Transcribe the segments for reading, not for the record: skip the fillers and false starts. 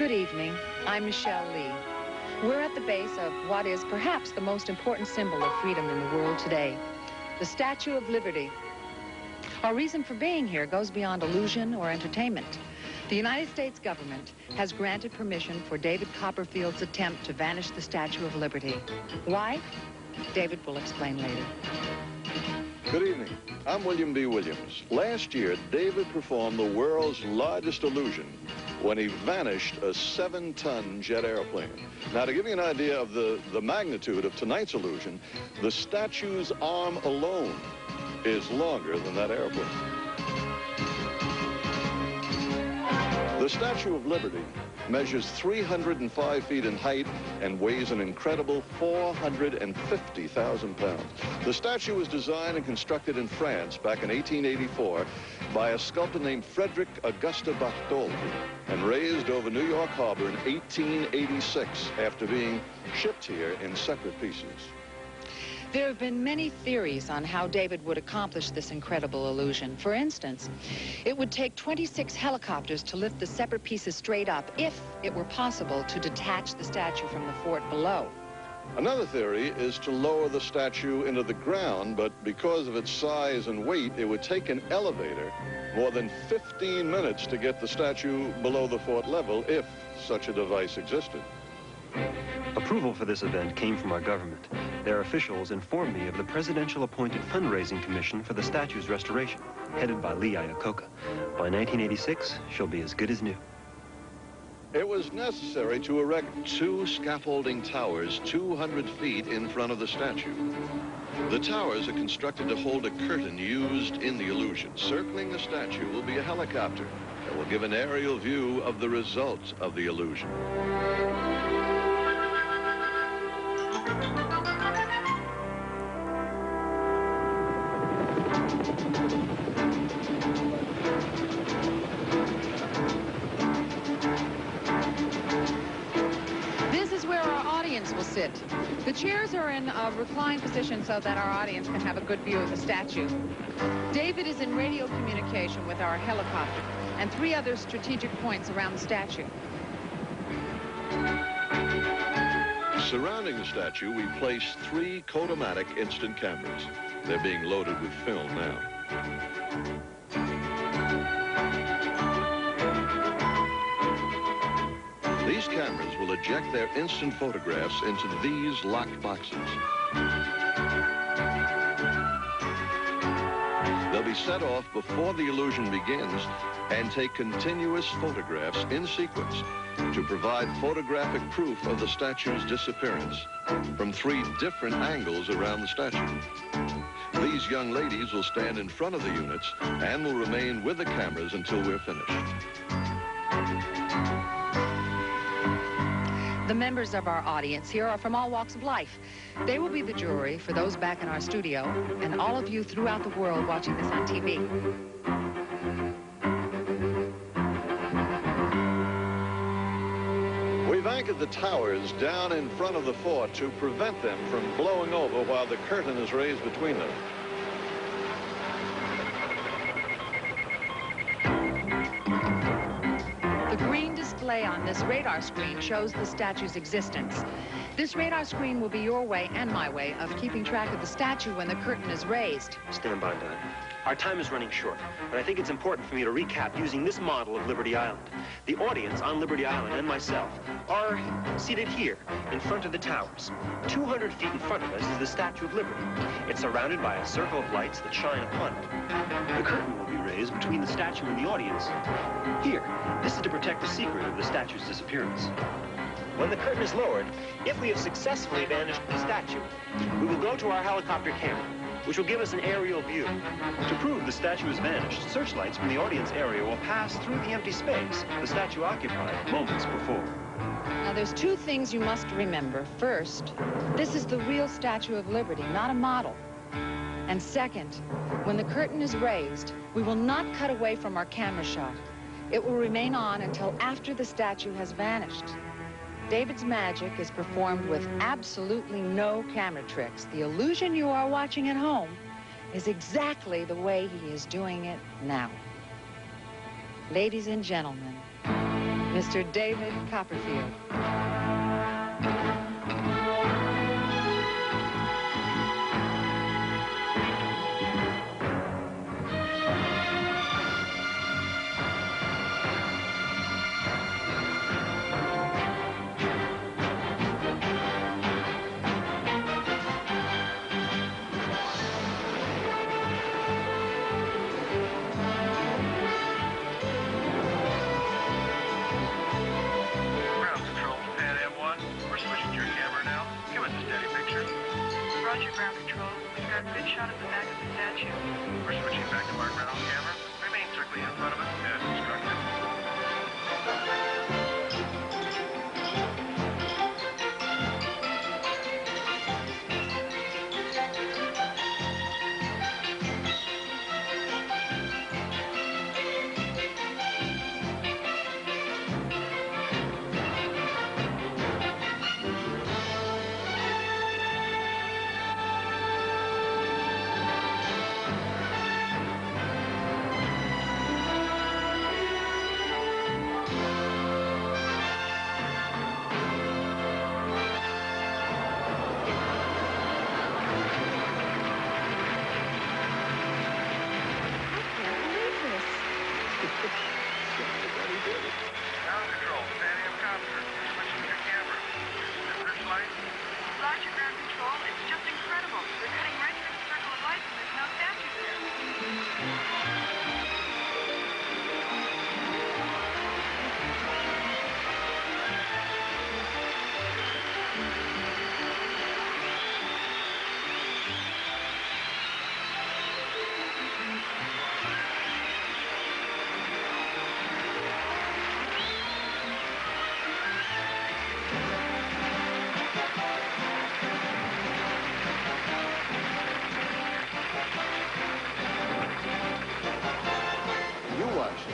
Good evening. I'm Michelle Lee. We're at the base of what is perhaps the most important symbol of freedom in the world today, the Statue of Liberty. Our reason for being here goes beyond illusion or entertainment. The United States government has granted permission for David Copperfield's attempt to vanish the Statue of Liberty. Why? David will explain later. Good evening. I'm William B. Williams. Last year, David performed the world's largest illusion when he vanished a 7-ton jet airplane. Now, to give you an idea of the magnitude of tonight's illusion, the statue's arm alone is longer than that airplane. The Statue of Liberty measures 305 feet in height and weighs an incredible 450,000 pounds. The statue was designed and constructed in France back in 1884 by a sculptor named Frederick Augusta Bartholdi and raised over New York Harbor in 1886 after being shipped here in separate pieces. There have been many theories on how David would accomplish this incredible illusion. For instance, it would take 26 helicopters to lift the separate pieces straight up if it were possible to detach the statue from the fort below. Another theory is to lower the statue into the ground, but because of its size and weight, it would take an elevator more than 15 minutes to get the statue below the fort level if such a device existed. Approval for this event came from our government. Their officials informed me of the presidential-appointed fundraising commission for the statue's restoration, headed by Lee Iacocca. By 1986, she'll be as good as new. It was necessary to erect 2 scaffolding towers 200 feet in front of the statue. The towers are constructed to hold a curtain used in the illusion. Circling the statue will be a helicopter that will give an aerial view of the result of the illusion. Will sit. The chairs are in a reclined position so that our audience can have a good view of the statue. David is in radio communication with our helicopter and 3 other strategic points around the statue. Surrounding the statue, we place 3 Kodomatic instant cameras. They're being loaded with film now. These cameras will eject their instant photographs into these locked boxes. They'll be set off before the illusion begins and take continuous photographs in sequence to provide photographic proof of the statue's disappearance from 3 different angles around the statue. These young ladies will stand in front of the units and will remain with the cameras until we're finished. The members of our audience here are from all walks of life. They will be the jury for those back in our studio and all of you throughout the world watching this on TV. We've anchored the towers down in front of the fort to prevent them from blowing over while the curtain is raised between them. Display on this radar screen shows the statue's existence. This radar screen will be your way and my way of keeping track of the statue when the curtain is raised. Stand by, Don. Our time is running short, but I think it's important for me to recap using this model of Liberty Island. The audience on Liberty Island and myself are seated here in front of the towers. 200 feet in front of us is the Statue of Liberty. It's surrounded by a circle of lights that shine upon it. The curtain will be raised between the statue and the audience. Here, this is to protect the secret of the statue's disappearance. When the curtain is lowered, if we have successfully vanished the statue, we will go to our helicopter camera, which will give us an aerial view. To prove the statue has vanished, searchlights from the audience area will pass through the empty space the statue occupied moments before. Now, there's 2 things you must remember. First, this is the real Statue of Liberty, not a model. And second, when the curtain is raised, we will not cut away from our camera shot. It will remain on until after the statue has vanished. David's magic is performed with absolutely no camera tricks. The illusion you are watching at home is exactly the way he is doing it now. Ladies and gentlemen, Mr. David Copperfield. Roger, ground control. We've got a good shot of the back of the statue. We're switching back to our ground camera. Remain strictly in front of us as instructed. Ground control, Phantom Copter. We're switching your camera. This light? Roger, ground control. It's just incredible. We're cutting right through the circle of light and there's no statue there.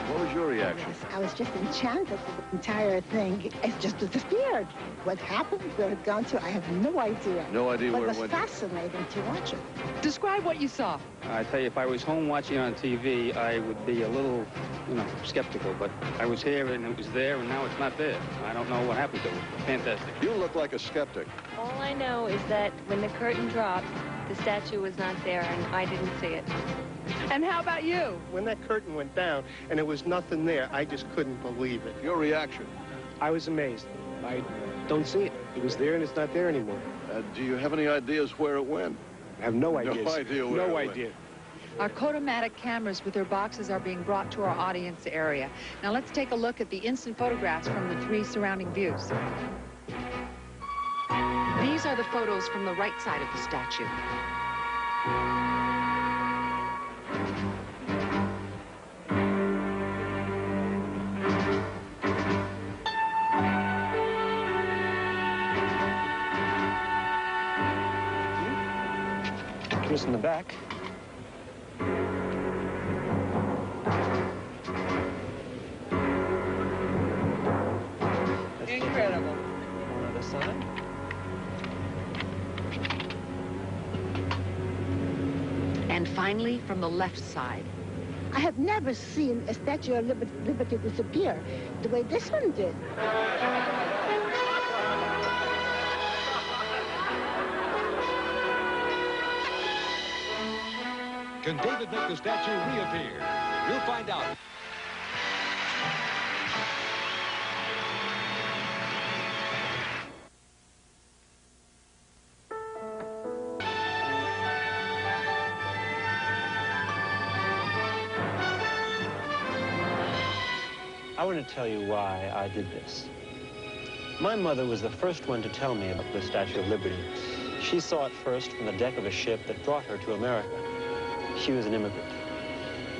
What was your reaction? Yes, I was just enchanted with the entire thing. It just disappeared. What happened, where it gone to, I have no idea. No idea but where it it was went. fascinating to watch it. Describe what you saw. I tell you, if I was home watching on TV, I would be a little, skeptical. But I was here, and it was there, and now it's not there. I don't know what happened to it. Fantastic. You look like a skeptic. All I know is that when the curtain dropped, the statue was not there, and I didn't see it. And how about you? When that curtain went down and there was nothing there, I just couldn't believe it. Your reaction? I was amazed. I don't see it. It was there and it's not there anymore. Do you have any ideas where it went? I have no idea. No idea where it No went. idea. Our Kotomatic cameras with their boxes are being brought to our audience area. Now let's take a look at the instant photographs from the 3 surrounding views. These are the photos from the right side of the statue. Criss in the back. Incredible. On the other side. And finally, from the left side. I have never seen a Statue of Liberty disappear the way this one did. Can David make the statue reappear? We'll find out. I want to tell you why I did this. My mother was the first one to tell me about the Statue of Liberty. She saw it first from the deck of a ship that brought her to America. She was an immigrant.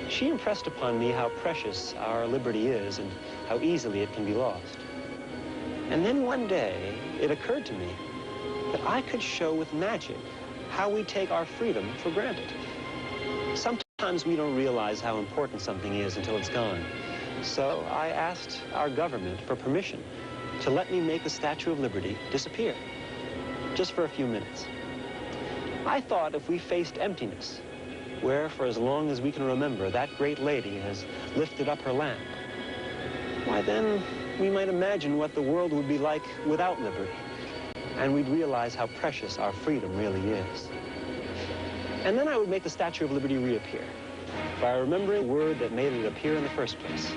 She impressed upon me how precious our liberty is and how easily it can be lost. And then one day, it occurred to me that I could show with magic how we take our freedom for granted. Sometimes we don't realize how important something is until it's gone. So I asked our government for permission to let me make the Statue of Liberty disappear, just for a few minutes. I thought if we faced emptiness, where for as long as we can remember, that great lady has lifted up her lamp, why then we might imagine what the world would be like without liberty. And we'd realize how precious our freedom really is. And then I would make the Statue of Liberty reappear by remembering the word that made it appear in the first place.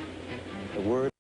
The word